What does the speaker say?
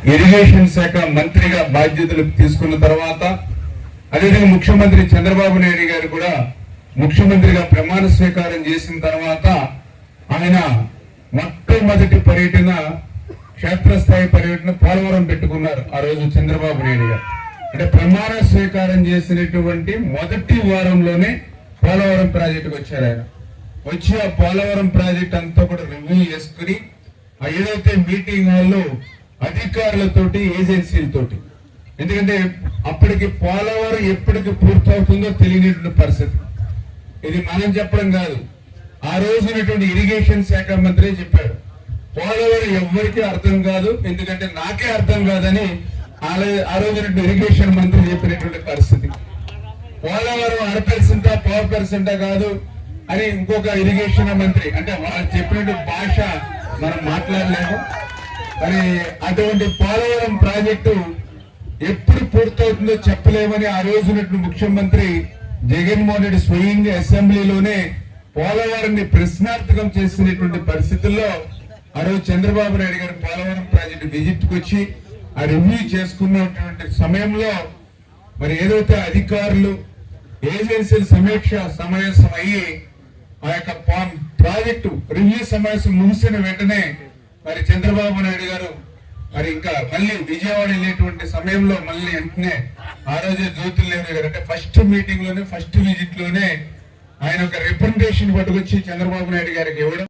Irrigation శాఖ మంత్రిగా బాధ్యతలు తీసుకున్న తర్వాత అదేవిధంగా ముఖ్యమంత్రి చంద్రబాబు నాయుడు గారు కూడా ముఖ్యమంత్రిగా ప్రమాణ స్వీకారం చేసిన తర్వాత ఆయన మొట్టమొదటి పర్యటన క్షేత్రస్థాయి పర్యటన పోలవరం పెట్టుకున్నారు. ఆ రోజు చంద్రబాబు నాయుడు గారు అంటే ప్రమాణ స్వీకారం చేసినటువంటి మొదటి వారంలోనే పోలవరం ప్రాజెక్టుకు వచ్చారు. ఆయన వచ్చి ఆ పోలవరం ప్రాజెక్ట్ అంతా కూడా రివ్యూ చేసుకుని ఏదైతే మీటింగ్ హాల్లో అధికారులతోటి ఏజెన్సీలతోటి, ఎందుకంటే అప్పటికి పోలవరం ఎప్పటికి పూర్తవుతుందో తెలియనటువంటి పరిస్థితి. ఇది మనం చెప్పడం కాదు, ఆ రోజునటువంటి ఇరిగేషన్ శాఖ మంత్రి చెప్పాడు పోలవరం ఎవ్వరికీ అర్థం కాదు, ఎందుకంటే నాకే అర్థం కాదని ఆ రోజునటువంటి ఇరిగేషన్ మంత్రి చెప్పినటువంటి పరిస్థితి. పోలవరం 100% 4% కాదు అని ఇంకొక ఇరిగేషన్ మంత్రి, అంటే వాళ్ళు చెప్పినట్టు భాష మనం మాట్లాడలేము. మరి అటువంటి పోలవరం ప్రాజెక్టు ఎప్పుడు పూర్తవుతుందో చెప్పలేమని ఆ రోజునటువంటి ముఖ్యమంత్రి జగన్మోహన్ రెడ్డి స్వయంగా అసెంబ్లీలోనే పోలవరాన్ని ప్రశ్నార్థకం చేసినటువంటి పరిస్థితుల్లో ఆ రోజు చంద్రబాబు నాయుడు గారు పోలవరం ప్రాజెక్టు విజిట్ కు వచ్చి ఆ రివ్యూ చేసుకున్నటువంటి సమయంలో మరి ఏదైతే అధికారులు ఏజెన్సీల సమీక్ష సమావేశం అయ్యి ఆ యొక్క ప్రాజెక్టు రివ్యూ సమావేశం ముగిసిన వెంటనే మరి చంద్రబాబు నాయుడు గారు మరి ఇంకా మళ్ళీ విజయవాడ వెళ్ళేటువంటి సమయంలో మళ్ళీ వెంటనే ఆ రోజే జ్యోతిర్లేని గారు అంటే ఫస్ట్ మీటింగ్ లోనే ఫస్ట్ విజిట్ లోనే ఆయన ఒక రిప్రజెంటేషన్ పట్టుకొచ్చి చంద్రబాబు నాయుడు గారికి ఇవ్వడం.